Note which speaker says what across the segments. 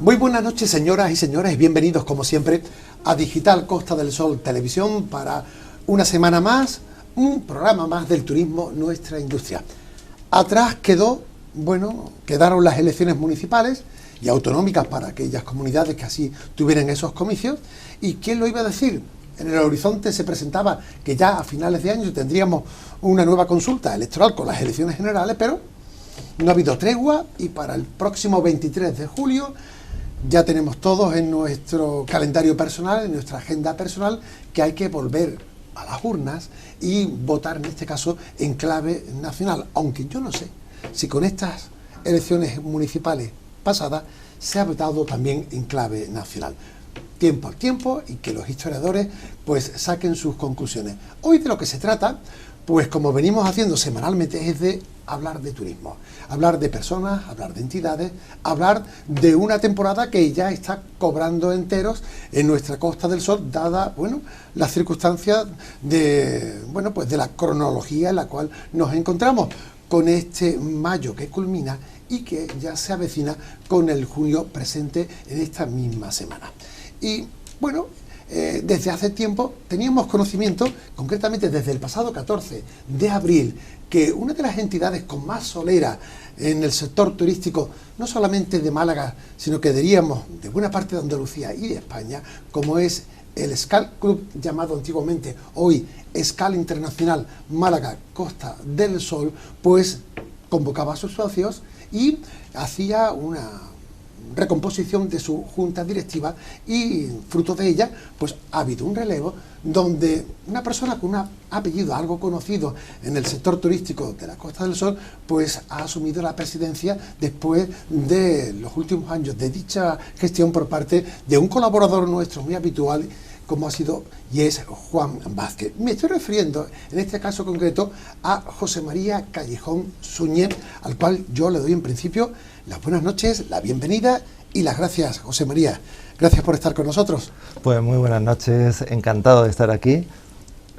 Speaker 1: Muy buenas noches, señoras y señores, y bienvenidos como siempre a Digital Costa del Sol Televisión para una semana más, un programa más del turismo, nuestra industria. Atrás quedaron las elecciones municipales y autonómicas para aquellas comunidades que así tuvieran esos comicios. ¿Y quién lo iba a decir? En el horizonte se presentaba que ya a finales de año tendríamos una nueva consulta electoral con las elecciones generales, pero no ha habido tregua y para el próximo 23 de julio ya tenemos todos en nuestro calendario personal, en nuestra agenda personal, que hay que volver a las urnas y votar en este caso en clave nacional, aunque yo no sé si con estas elecciones municipales pasadas se ha votado también en clave nacional. Tiempo al tiempo y que los historiadores pues saquen sus conclusiones. Hoy de lo que se trata, pues como venimos haciendo semanalmente, es de hablar de turismo, hablar de personas, hablar de entidades, hablar de una temporada que ya está cobrando enteros en nuestra Costa del Sol, dada, las circunstancias de la cronología en la cual nos encontramos con este mayo que culmina y que ya se avecina con el junio presente en esta misma semana. Y desde hace tiempo teníamos conocimiento, concretamente desde el pasado 14 de abril, que una de las entidades con más solera en el sector turístico, no solamente de Málaga, sino que diríamos de buena parte de Andalucía y de España, como es el SCAL Club, llamado antiguamente hoy SCAL Internacional Málaga Costa del Sol, pues convocaba a sus socios y hacía una recomposición de su junta directiva y fruto de ella pues ha habido un relevo donde una persona con un apellido algo conocido en el sector turístico de la Costa del Sol pues ha asumido la presidencia después de los últimos años de dicha gestión por parte de un colaborador nuestro muy habitual como ha sido y es Juan Vázquez. Me estoy refiriendo en este caso concreto a José María Callejón Suñé, al cual yo le doy en principio las buenas noches, la bienvenida y las gracias, José María. Gracias por estar con nosotros.
Speaker 2: Pues muy buenas noches, encantado de estar aquí,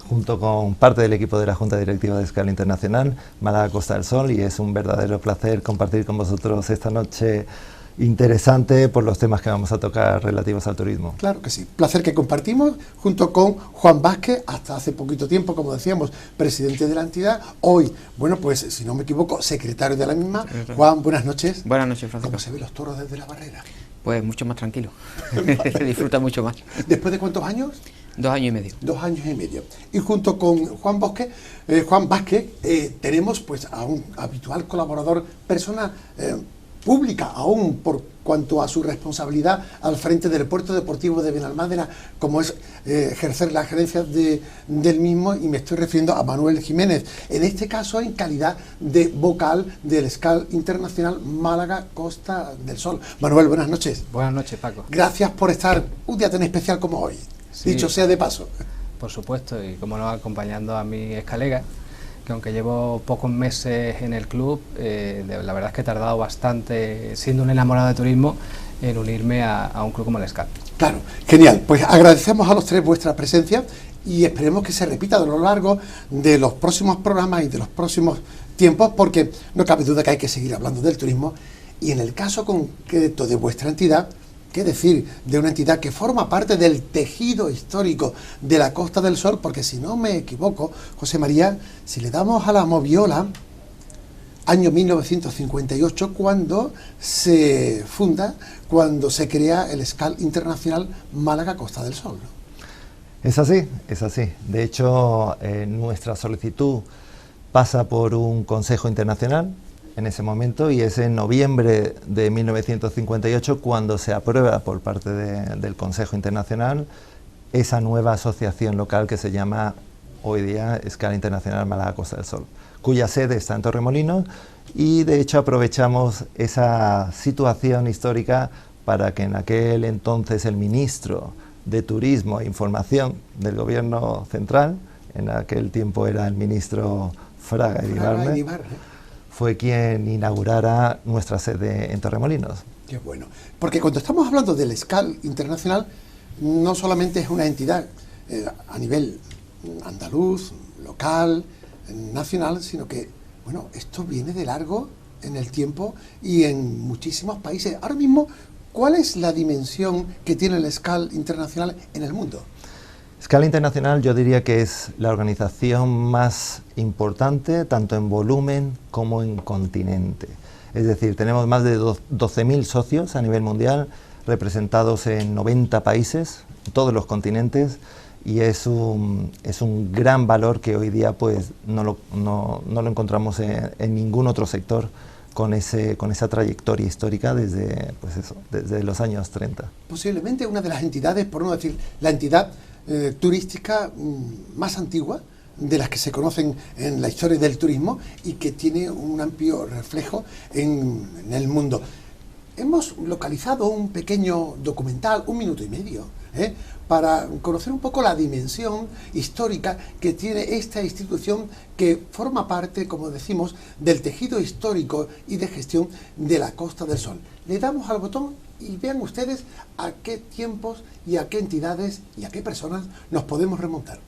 Speaker 2: junto con parte del equipo de la Junta Directiva de SCAL Internacional, Málaga Costa del Sol, y es un verdadero placer compartir con vosotros esta noche interesante por los temas que vamos a tocar relativos al turismo.
Speaker 1: Claro que sí, placer que compartimos junto con Juan Vázquez, hasta hace poquito tiempo, como decíamos, presidente de la entidad, hoy, pues si no me equivoco, secretario de la misma. Juan, buenas noches.
Speaker 3: Buenas noches, Francisco.
Speaker 1: ¿Cómo se ven los toros desde la barrera?
Speaker 3: Pues mucho más tranquilo, se disfruta mucho más.
Speaker 1: ¿Después de cuántos años?
Speaker 3: 2 años y medio.
Speaker 1: 2 años y medio. Y junto con Juan Vázquez, tenemos pues a un habitual colaborador, persona pública aún por cuanto a su responsabilidad al frente del Puerto Deportivo de Benalmádena, como es ejercer la gerencia del mismo, y me estoy refiriendo a Manuel Jiménez, en este caso en calidad de vocal del SCAL Internacional Málaga Costa del Sol. Manuel, buenas noches.
Speaker 4: Buenas noches, Paco.
Speaker 1: Gracias por estar un día tan especial como hoy, sí, dicho sea de paso.
Speaker 4: Por supuesto, y como no, acompañando a mi excolega, que aunque llevo pocos meses en el club, la verdad es que he tardado bastante, siendo un enamorado de turismo, en unirme a un club como el SCAL.
Speaker 1: Claro, genial. Pues agradecemos a los tres vuestra presencia y esperemos que se repita a lo largo de los próximos programas y de los próximos tiempos, porque no cabe duda que hay que seguir hablando del turismo. Y en el caso concreto de vuestra entidad, qué decir de una entidad que forma parte del tejido histórico de la Costa del Sol, porque si no me equivoco, José María, si le damos a la moviola, año 1958, cuando se funda, cuando se crea el SCAL Internacional Málaga Costa del Sol, ¿no?
Speaker 2: Es así, es así. De hecho, nuestra solicitud pasa por un Consejo Internacional en ese momento, y es en noviembre de 1958 cuando se aprueba por parte del Consejo Internacional esa nueva asociación local que se llama hoy día SCAL Internacional Málaga Costa del Sol, cuya sede está en Torremolinos, y de hecho aprovechamos esa situación histórica para que en aquel entonces el ministro de Turismo e Información del Gobierno Central, en aquel tiempo era el ministro Fraga Iribarne, fue quien inaugurara nuestra sede en Torremolinos.
Speaker 1: Qué bueno, porque cuando estamos hablando del SCAL Internacional, no solamente es una entidad a nivel andaluz, local, nacional, sino que, esto viene de largo en el tiempo y en muchísimos países. Ahora mismo, ¿Cuál es la dimensión que tiene el SCAL Internacional en el mundo?
Speaker 2: SCAL Internacional yo diría que es la organización más importante tanto en volumen como en continente. Es decir, tenemos más de 12.000 socios a nivel mundial, representados en 90 países, todos los continentes, y es un gran valor que hoy día pues no lo encontramos en ningún otro sector con esa trayectoria histórica desde los años 30.
Speaker 1: Posiblemente una de las entidades, por no decir la entidad turística más antigua de las que se conocen en la historia del turismo y que tiene un amplio reflejo en el mundo. Hemos localizado un pequeño documental, 1 minuto y medio, para conocer un poco la dimensión histórica que tiene esta institución que forma parte, como decimos, del tejido histórico y de gestión de la Costa del Sol. Le damos al botón y vean ustedes a qué tiempos y a qué entidades y a qué personas nos podemos remontar.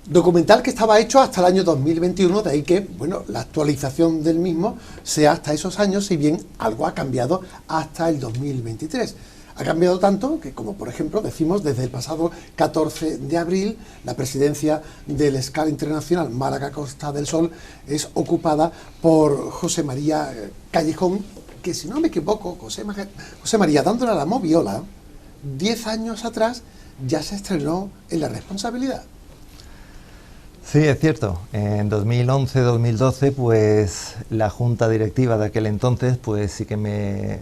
Speaker 1: Documental que estaba hecho hasta el año 2021, de ahí que, bueno, la actualización del mismo sea hasta esos años, si bien algo ha cambiado hasta el 2023. Ha cambiado tanto que, como por ejemplo decimos, desde el pasado 14 de abril, la presidencia del SCAL Internacional Málaga Costa del Sol es ocupada por José María Callejón, que si no me equivoco, José María, dándole a la moviola, 10 años atrás ya se estrenó en la responsabilidad.
Speaker 2: Sí, es cierto. En 2011-2012, pues la junta directiva de aquel entonces, pues sí que me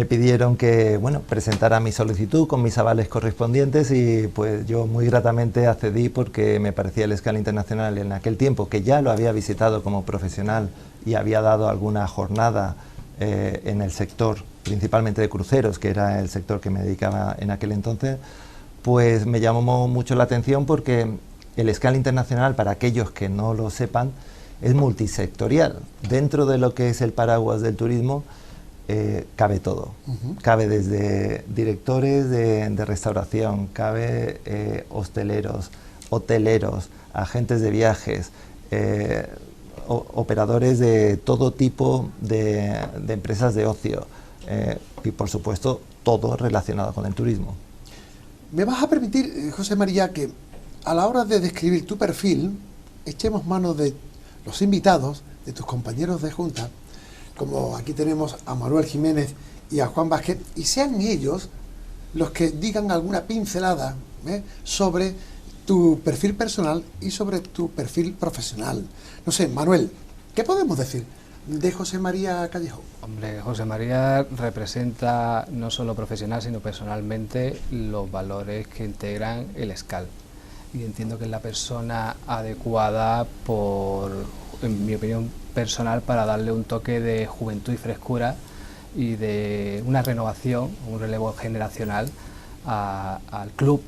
Speaker 2: pidieron que, bueno, presentara mi solicitud con mis avales correspondientes y pues yo muy gratamente accedí porque me parecía el SCAL Internacional en aquel tiempo, que ya lo había visitado como profesional y había dado alguna jornada en el sector, principalmente de cruceros, que era el sector que me dedicaba en aquel entonces, pues me llamó mucho la atención porque el SCAL Internacional, para aquellos que no lo sepan, es multisectorial. Dentro de lo que es el paraguas del turismo, cabe todo. Cabe desde directores de restauración, cabe hosteleros, hoteleros, agentes de viajes, operadores de todo tipo de empresas de ocio y, por supuesto, todo relacionado con el turismo.
Speaker 1: ¿Me vas a permitir, José María, que a la hora de describir tu perfil, echemos mano de los invitados, de tus compañeros de junta, como aquí tenemos a Manuel Jiménez y a Juan Vázquez, y sean ellos los que digan alguna pincelada sobre tu perfil personal y sobre tu perfil profesional? No sé, Manuel, ¿qué podemos decir de José María Callejón?
Speaker 4: Hombre, José María representa no solo profesional, sino personalmente los valores que integran el SCAL. Y entiendo que es la persona adecuada, en mi opinión personal, para darle un toque de juventud y frescura y de una renovación, un relevo generacional al club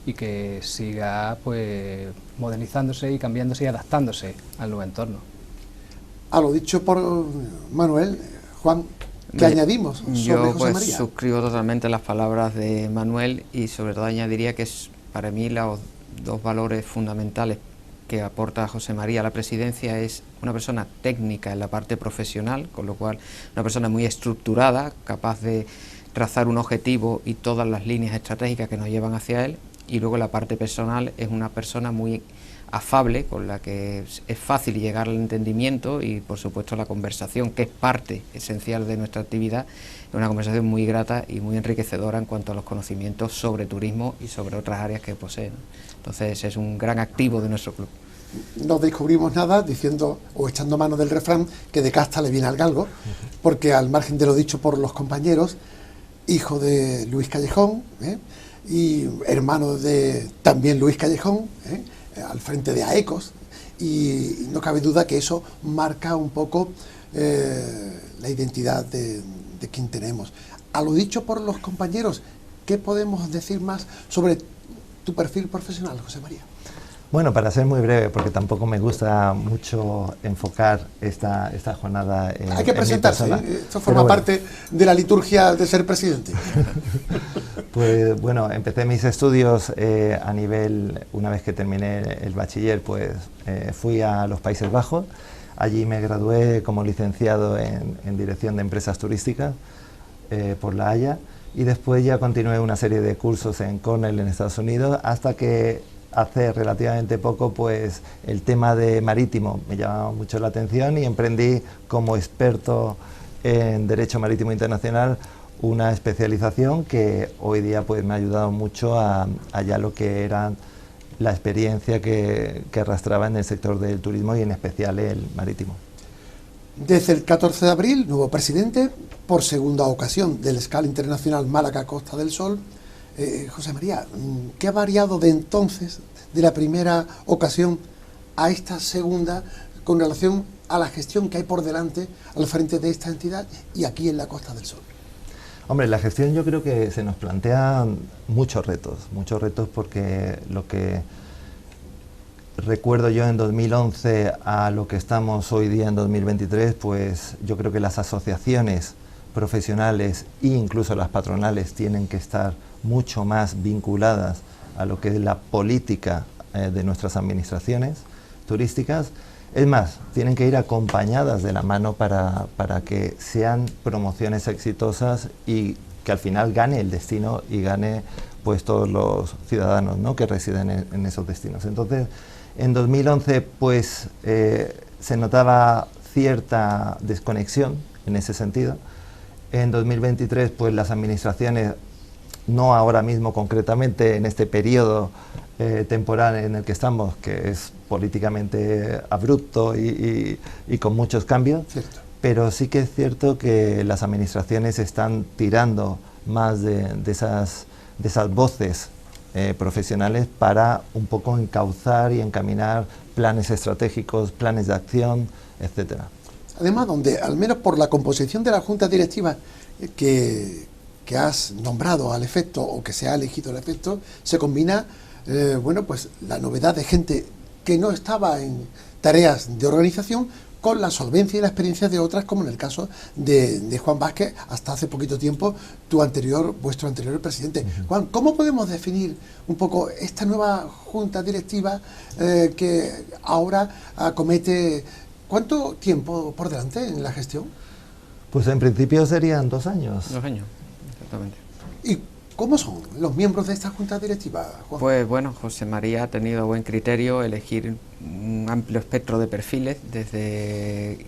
Speaker 4: y que siga pues modernizándose y cambiándose y adaptándose al nuevo entorno.
Speaker 1: A lo dicho por Manuel, Juan, ¿qué añadimos sobre
Speaker 3: Yo
Speaker 1: José
Speaker 3: pues
Speaker 1: María?
Speaker 3: suscribo totalmente las palabras de Manuel y sobre todo añadiría que es para mí los dos valores fundamentales que aporta José María a la presidencia es una persona técnica en la parte profesional, con lo cual una persona muy estructurada, capaz de trazar un objetivo y todas las líneas estratégicas que nos llevan hacia él, y luego la parte personal es una persona muy afable, con la que es fácil llegar al entendimiento y por supuesto la conversación, que es parte esencial de nuestra actividad, es una conversación muy grata y muy enriquecedora en cuanto a los conocimientos sobre turismo y sobre otras áreas que posee, ¿no? Entonces es un gran activo de nuestro club.
Speaker 1: No descubrimos nada diciendo o echando mano del refrán que de casta le viene al galgo, porque al margen de lo dicho por los compañeros, hijo de Luis Callejón, y hermano de también Luis Callejón, al frente de AECOS, y no cabe duda que eso marca un poco la identidad de quien tenemos. A lo dicho por los compañeros, ¿qué podemos decir más sobre tu perfil profesional, José María?
Speaker 2: Bueno, para ser muy breve, porque tampoco me gusta mucho enfocar esta jornada en
Speaker 1: Hay que presentarse,
Speaker 2: en mi persona.
Speaker 1: esto forma parte de la liturgia de ser presidente.
Speaker 2: Pues bueno, empecé mis estudios a nivel, una vez que terminé el bachiller, pues fui a los Países Bajos. Allí me gradué como licenciado en Dirección de Empresas Turísticas por La Haya, y después ya continué una serie de cursos en Cornell en Estados Unidos, hasta que hace relativamente poco pues el tema de marítimo me llamaba mucho la atención y emprendí como experto en Derecho Marítimo Internacional una especialización que hoy día pues me ha ayudado mucho a ya lo que era la experiencia que arrastraba en el sector del turismo y en especial el marítimo.
Speaker 1: Desde el 14 de abril, nuevo presidente, por segunda ocasión del Escala Internacional Málaga-Costa del Sol. José María, ¿qué ha variado de entonces, de la primera ocasión a esta segunda, con relación a la gestión que hay por delante al frente de esta entidad y aquí en la Costa del Sol?
Speaker 2: Hombre, la gestión yo creo que se nos plantean muchos retos porque lo que recuerdo yo en 2011 a lo que estamos hoy día en 2023, pues yo creo que las asociaciones profesionales e incluso las patronales tienen que estar mucho más vinculadas a lo que es la política de nuestras administraciones turísticas. Es más, tienen que ir acompañadas de la mano para que sean promociones exitosas y que al final gane el destino y gane pues todos los ciudadanos, ¿no?, que residen en esos destinos. Entonces, en 2011 pues se notaba cierta desconexión en ese sentido. En 2023 pues las administraciones, no ahora mismo concretamente en este periodo temporal en el que estamos, que es políticamente abrupto y con muchos cambios, cierto, pero sí que es cierto que las administraciones están tirando más de esas voces profesionales para un poco encauzar y encaminar planes estratégicos, planes de acción, etcétera.
Speaker 1: Además, donde, al menos por la composición de la Junta Directiva que has nombrado al efecto, o que se ha elegido al efecto, se combina, bueno, pues la novedad de gente que no estaba en tareas de organización con la solvencia y la experiencia de otras, como en el caso de Juan Vázquez, hasta hace poquito tiempo, vuestro anterior presidente. Juan, ¿cómo podemos definir un poco esta nueva Junta Directiva que ahora acomete? ¿Cuánto tiempo por delante en la gestión?
Speaker 2: Pues en principio serían 2 años.
Speaker 3: 2 años, exactamente.
Speaker 1: ¿Y cómo son los miembros de esta Junta Directiva, Juan?
Speaker 3: Pues bueno, José María ha tenido buen criterio elegir un amplio espectro de perfiles, desde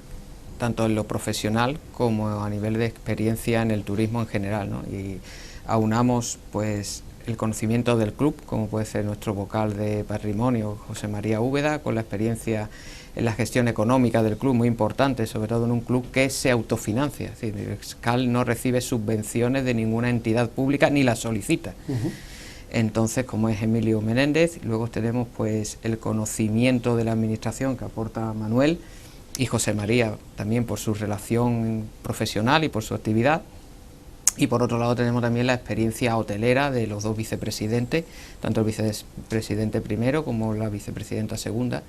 Speaker 3: tanto en lo profesional como a nivel de experiencia en el turismo en general, ¿no? Y aunamos pues el conocimiento del club, como puede ser nuestro vocal de patrimonio, José María Úbeda, con la experiencia en la gestión económica del club, muy importante, sobre todo en un club que se autofinancia. Es decir, el SCAL no recibe subvenciones de ninguna entidad pública ni las solicita. Entonces, como es Emilio Menéndez, luego tenemos pues el conocimiento de la administración que aporta Manuel y José María, también por su relación profesional y por su actividad. Y por otro lado tenemos también la experiencia hotelera de los dos vicepresidentes, tanto el vicepresidente primero como la vicepresidenta segunda.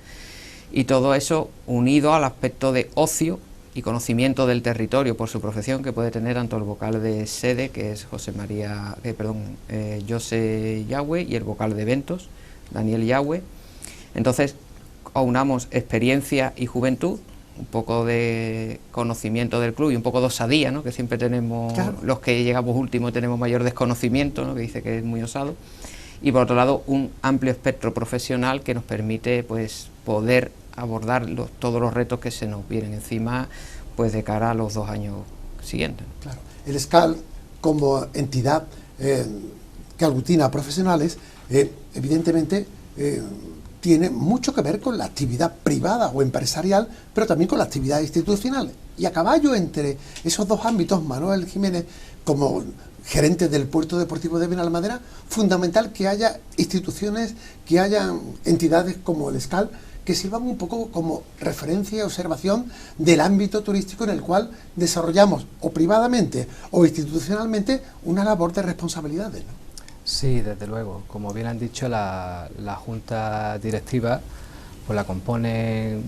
Speaker 3: Y todo eso unido al aspecto de ocio y conocimiento del territorio por su profesión que puede tener tanto el vocal de sede, que es José Yagüe, y el vocal de eventos, Daniel Yagüe. Entonces aunamos experiencia y juventud, un poco de conocimiento del club y un poco de osadía, ¿no?, que siempre tenemos, claro, los que llegamos últimos tenemos mayor desconocimiento, ¿no?, que dice que es muy osado, y por otro lado un amplio espectro profesional que nos permite pues poder abordar todos los retos que se nos vienen encima pues de cara a los 2 años siguientes.
Speaker 1: Claro. El SCAL, como entidad que aglutina a profesionales, evidentemente tiene mucho que ver con la actividad privada o empresarial, pero también con la actividad institucional. Y a caballo entre esos 2 ámbitos, Manuel Jiménez, como gerente del Puerto Deportivo de Benalmádena, fundamental que haya instituciones, que haya entidades como el SCAL, que sirvan un poco como referencia y observación del ámbito turístico en el cual desarrollamos, o privadamente o institucionalmente, una labor de responsabilidades, ¿no?
Speaker 4: Sí, desde luego. Como bien han dicho, la Junta Directiva pues la componen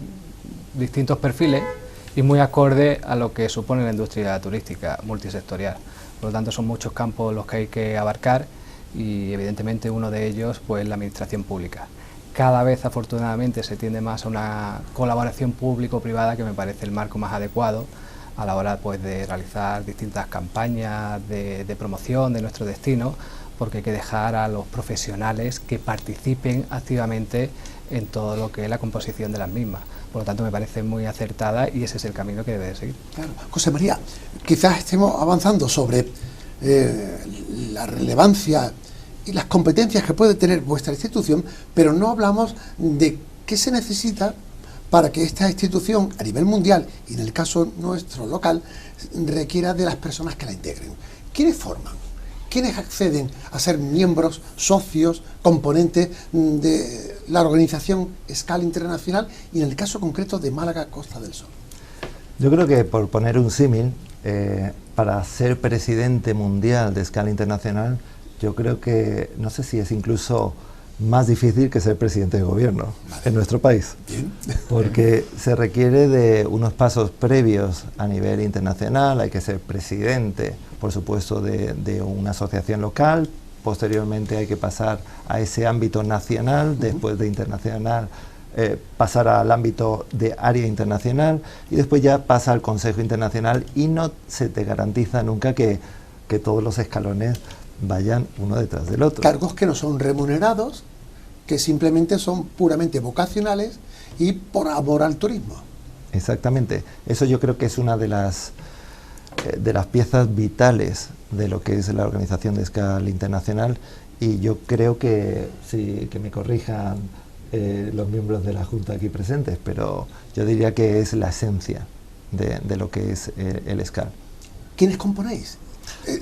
Speaker 4: distintos perfiles y muy acorde a lo que supone la industria turística multisectorial. Por lo tanto, son muchos campos los que hay que abarcar y evidentemente uno de ellos pues la administración pública. Cada vez afortunadamente se tiende más a una colaboración público-privada, que me parece el marco más adecuado a la hora pues de realizar distintas campañas de promoción de nuestro destino, porque hay que dejar a los profesionales que participen activamente en todo lo que es la composición de las mismas. Por lo tanto, me parece muy acertada y ese es el camino que debe de seguir.
Speaker 1: Claro. José María, quizás estemos avanzando sobre la relevancia y las competencias que puede tener vuestra institución, pero no hablamos de qué se necesita para que esta institución a nivel mundial, y en el caso nuestro local, requiera de las personas que la integren. ¿Quiénes forman? ¿Quiénes acceden a ser miembros, socios, componentes de la organización SCAL Internacional y en el caso concreto de Málaga Costa del Sol?
Speaker 2: Yo creo que, por poner un símil, para ser presidente mundial de SCAL Internacional, yo creo que, no sé si es incluso más difícil que ser presidente de gobierno en nuestro país. Bien. Porque se requiere de unos pasos previos a nivel internacional. Hay que ser presidente, por supuesto, de una asociación local. Posteriormente hay que pasar a ese ámbito nacional, después de internacional pasar al ámbito de área internacional y después ya pasa al Consejo Internacional, y no se te garantiza nunca que todos los escalones vayan uno detrás del otro.
Speaker 1: Cargos que no son remunerados, que simplemente son puramente vocacionales y por amor al turismo.
Speaker 2: Exactamente. Eso yo creo que es una de las piezas vitales de lo que es la organización de SCAL Internacional, y yo creo que, sí, que me corrijan los miembros de la Junta aquí presentes, pero yo diría que es la esencia de lo que es el SCAL.
Speaker 1: ¿Quiénes componéis?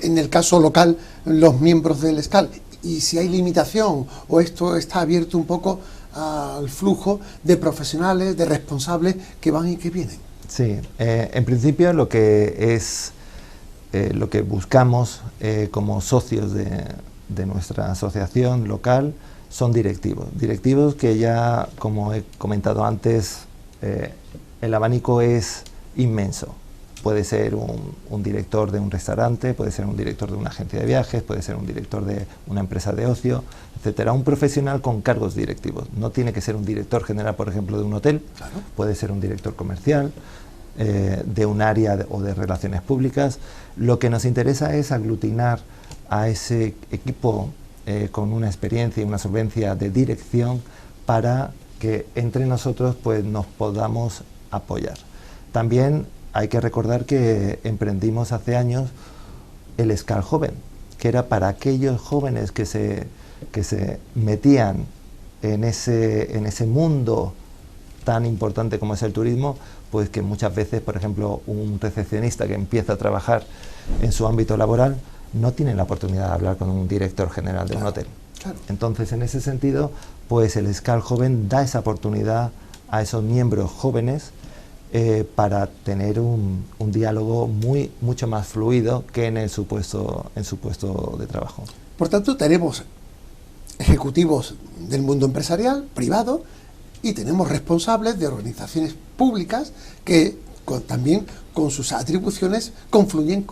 Speaker 1: En el caso local, los miembros del SCAL, y si hay limitación o esto está abierto un poco al flujo de profesionales, de responsables que van y que vienen.
Speaker 2: Sí, en principio lo que buscamos como socios de nuestra asociación local son directivos que ya, como he comentado antes, el abanico es inmenso. Puede ser un director de un restaurante, puede ser un director de una agencia de viajes, puede ser un director de una empresa de ocio, etcétera. Un profesional con cargos directivos. No tiene que ser un director general, por ejemplo, de un hotel. Claro. Puede ser un director comercial, de un área o de relaciones públicas. Lo que nos interesa es aglutinar a ese equipo con una experiencia y una solvencia de dirección para que entre nosotros pues nos podamos apoyar. También hay que recordar que emprendimos hace años el SCAL Joven, que era para aquellos jóvenes que se metían en ese mundo tan importante como es el turismo, pues que muchas veces, por ejemplo, un recepcionista que empieza a trabajar en su ámbito laboral no tiene la oportunidad de hablar con un director general de un hotel. Claro. Entonces, en ese sentido, pues el SCAL Joven da esa oportunidad a esos miembros jóvenes para tener un diálogo mucho más fluido que en su puesto de trabajo.
Speaker 1: Por tanto, tenemos ejecutivos del mundo empresarial, privado, y tenemos responsables de organizaciones públicas que también con sus atribuciones confluyen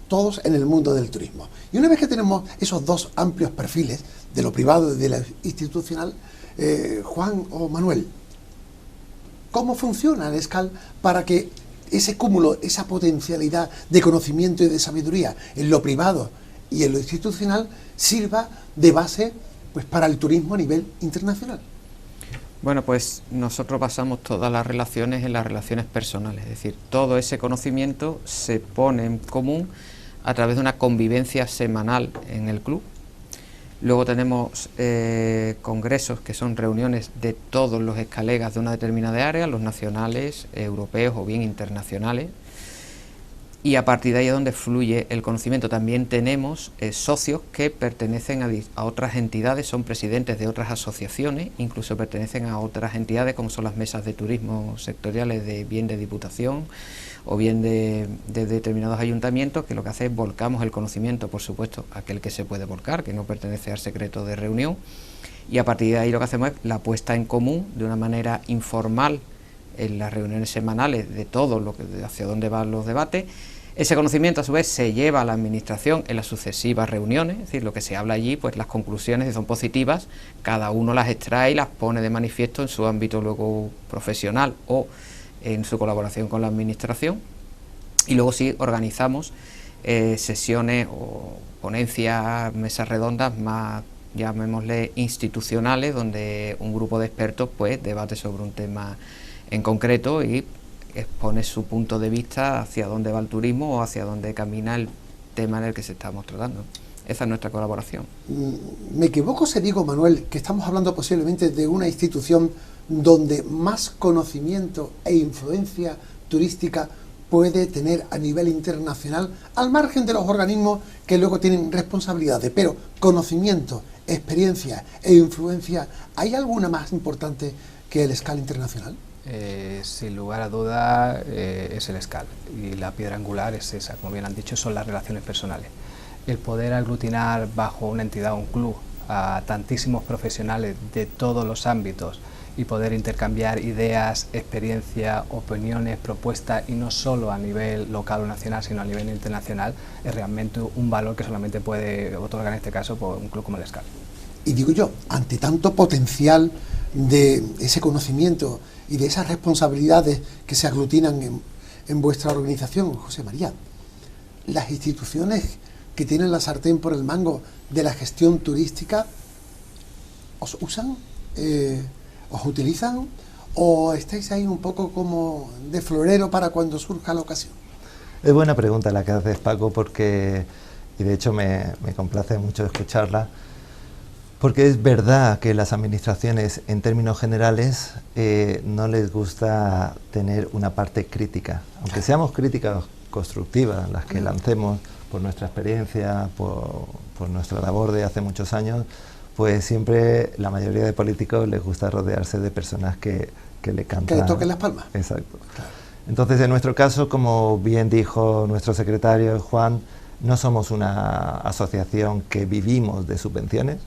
Speaker 1: todos en el mundo del turismo. Y una vez que tenemos esos dos amplios perfiles, de lo privado y de lo institucional, Juan o Manuel, ¿cómo funciona el ESCAL para que ese cúmulo, esa potencialidad de conocimiento y de sabiduría en lo privado y en lo institucional sirva de base, pues, para el turismo a nivel internacional?
Speaker 3: Bueno, pues nosotros basamos todas las relaciones en las relaciones personales, es decir, todo ese conocimiento se pone en común a través de una convivencia semanal en el club. Luego tenemos congresos, que son reuniones de todos los escalegas de una determinada área, los nacionales, europeos o bien internacionales, y a partir de ahí es donde fluye el conocimiento. También tenemos socios que pertenecen a otras entidades, son presidentes de otras asociaciones, incluso pertenecen a otras entidades como son las mesas de turismo sectoriales de bien de Diputación o bien de determinados ayuntamientos, que lo que hace es volcamos el conocimiento, por supuesto, aquel que se puede volcar, que no pertenece al secreto de reunión, y a partir de ahí lo que hacemos es la puesta en común de una manera informal en las reuniones semanales de todo lo que hacia dónde van los debates. Ese conocimiento a su vez se lleva a la administración en las sucesivas reuniones, es decir, lo que se habla allí, pues las conclusiones, si son positivas, cada uno las extrae y las pone de manifiesto en su ámbito luego profesional o en su colaboración con la administración. Y luego sí organizamos sesiones o ponencias, mesas redondas más, llamémosle, institucionales, donde un grupo de expertos pues debate sobre un tema en concreto y expone su punto de vista hacia dónde va el turismo o hacia dónde camina el tema en el que se estamos tratando. Esa es nuestra colaboración.
Speaker 1: ¿Me equivoco si digo, Manuel, que estamos hablando posiblemente de una institución donde más conocimiento e influencia turística puede tener a nivel internacional, al margen de los organismos que luego tienen responsabilidades, pero conocimiento, experiencia e influencia, ¿hay alguna más importante que el ESCAL internacional?
Speaker 4: Sin lugar a duda es el ESCAL, y la piedra angular es esa, como bien han dicho, son las relaciones personales. El poder aglutinar bajo una entidad o un club a tantísimos profesionales de todos los ámbitos y poder intercambiar ideas, experiencia, opiniones, propuestas, y no solo a nivel local o nacional, sino a nivel internacional, es realmente un valor que solamente puede otorgar en este caso por un club como el ESCAL.
Speaker 1: Y digo yo, ante tanto potencial de ese conocimiento y de esas responsabilidades que se aglutinan en vuestra organización, José María, las instituciones que tienen la sartén por el mango de la gestión turística, ¿os usan? ¿Os utilizan? ¿O estáis ahí un poco como de florero para cuando surja la ocasión?
Speaker 2: Es buena pregunta la que haces, Paco, porque, y de hecho me complace mucho escucharla, porque es verdad que las administraciones, en términos generales, no les gusta tener una parte crítica. Aunque seamos críticas constructivas, las que lancemos por nuestra experiencia, por nuestra labor de hace muchos años, pues siempre la mayoría de políticos les gusta rodearse de personas que le cantan.
Speaker 1: Que le toquen las palmas.
Speaker 2: Exacto.
Speaker 1: Claro.
Speaker 2: Entonces, en nuestro caso, como bien dijo nuestro secretario Juan, no somos una asociación que vivimos de subvenciones,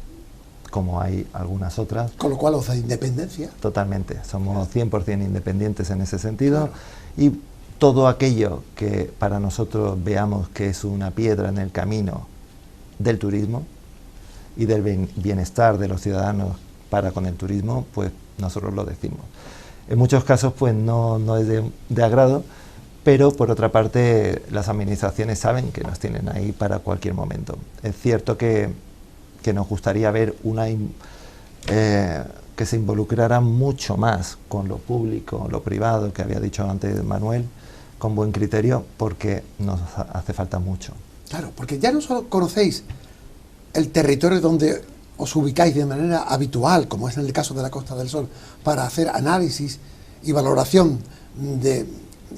Speaker 2: como hay algunas otras.
Speaker 1: Con lo cual os da independencia.
Speaker 2: Totalmente, somos 100% independientes en ese sentido.
Speaker 1: Claro.
Speaker 2: Y todo aquello que para nosotros veamos que es una piedra en el camino del turismo y del bienestar de los ciudadanos para con el turismo, pues nosotros lo decimos. En muchos casos pues no es de agrado, pero por otra parte las administraciones saben que nos tienen ahí para cualquier momento. Es cierto que nos gustaría ver que se involucrara mucho más con lo público, lo privado, que había dicho antes Manuel, con buen criterio, porque nos hace falta mucho.
Speaker 1: Claro, porque ya no solo conocéis el territorio donde os ubicáis de manera habitual, como es en el caso de la Costa del Sol, para hacer análisis y valoración de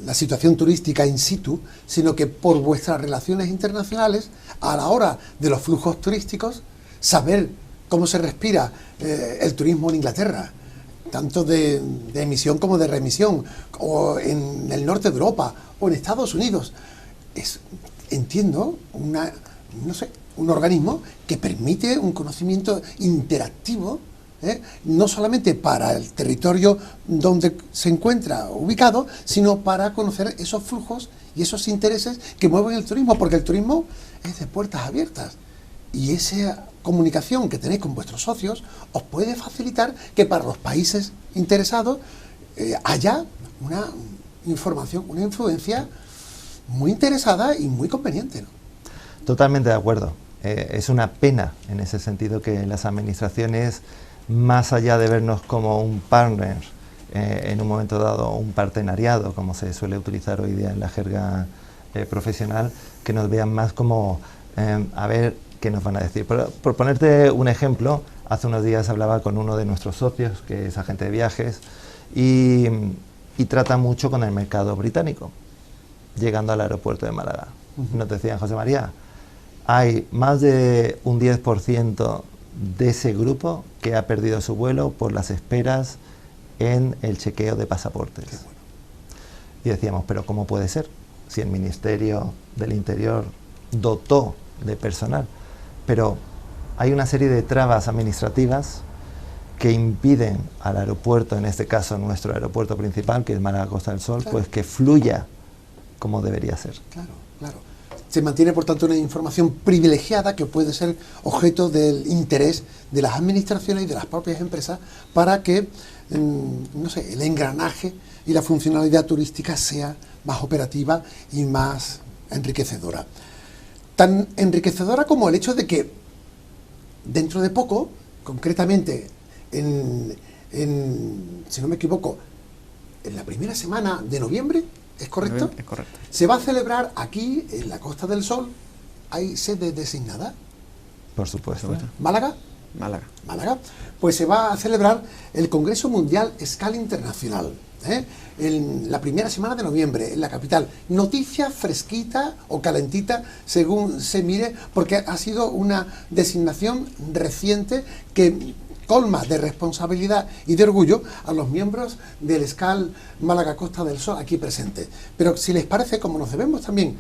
Speaker 1: la situación turística in situ, sino que por vuestras relaciones internacionales, a la hora de los flujos turísticos, saber cómo se respira el turismo en Inglaterra, tanto de emisión como de remisión, o en el norte de Europa, o en Estados Unidos. Es, entiendo, un organismo que permite un conocimiento interactivo no solamente para el territorio donde se encuentra ubicado, sino para conocer esos flujos y esos intereses que mueven el turismo, porque el turismo es de puertas abiertas y esa comunicación que tenéis con vuestros socios os puede facilitar que para los países interesados haya una información, una influencia muy interesada y muy conveniente, ¿no?
Speaker 2: Totalmente de acuerdo. Es una pena en ese sentido que las administraciones, más allá de vernos como un partner, en un momento dado un partenariado, como se suele utilizar hoy día en la jerga profesional, que nos vean más como a ver qué nos van a decir. Por ponerte un ejemplo, hace unos días hablaba con uno de nuestros socios, que es agente de viajes, y trata mucho con el mercado británico, llegando al aeropuerto de Málaga. Nos decían, José María, hay más de un 10% de ese grupo que ha perdido su vuelo por las esperas en el chequeo de pasaportes. Bueno. Y decíamos, pero ¿cómo puede ser? Si el Ministerio del Interior dotó de personal, pero hay una serie de trabas administrativas que impiden al aeropuerto, en este caso nuestro aeropuerto principal, que es Málaga Costa del Sol, pues que fluya como debería ser.
Speaker 1: Claro, claro. Se mantiene, por tanto, una información privilegiada que puede ser objeto del interés de las administraciones y de las propias empresas para que, no sé, el engranaje y la funcionalidad turística sea más operativa y más enriquecedora. Tan enriquecedora como el hecho de que dentro de poco, concretamente, si no me equivoco, en la primera semana de noviembre, ¿es correcto?
Speaker 3: Es correcto.
Speaker 1: Se va a celebrar aquí, en la Costa del Sol, ¿hay sede designada?
Speaker 2: Por supuesto.
Speaker 1: ¿Málaga?
Speaker 3: Málaga.
Speaker 1: Málaga. Pues se va a celebrar el Congreso Mundial Escala Internacional, en la primera semana de noviembre, en la capital. Noticia fresquita o calentita, según se mire, porque ha sido una designación reciente que colma de responsabilidad y de orgullo a los miembros del SCAL Málaga Costa del Sol aquí presentes. Pero si les parece, como nos debemos también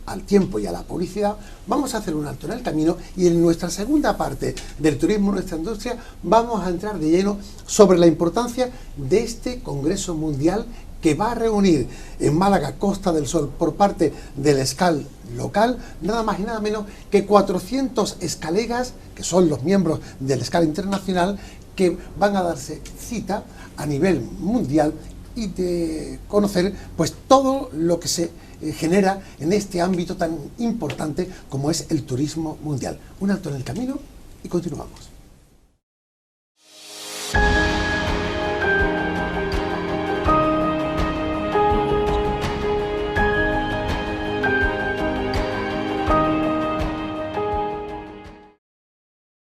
Speaker 1: al tiempo y a la publicidad, vamos a hacer un alto en el camino y en nuestra segunda parte del turismo, nuestra industria, vamos a entrar de lleno sobre la importancia de este Congreso Mundial que va a reunir en Málaga Costa del Sol por parte del SCAL local, nada más y nada menos que 400 escalegas, que son los miembros del SCAL internacional, que van a darse cita a nivel mundial y de conocer pues todo lo que se genera en este ámbito tan importante como es el turismo mundial. Un alto en el camino y continuamos.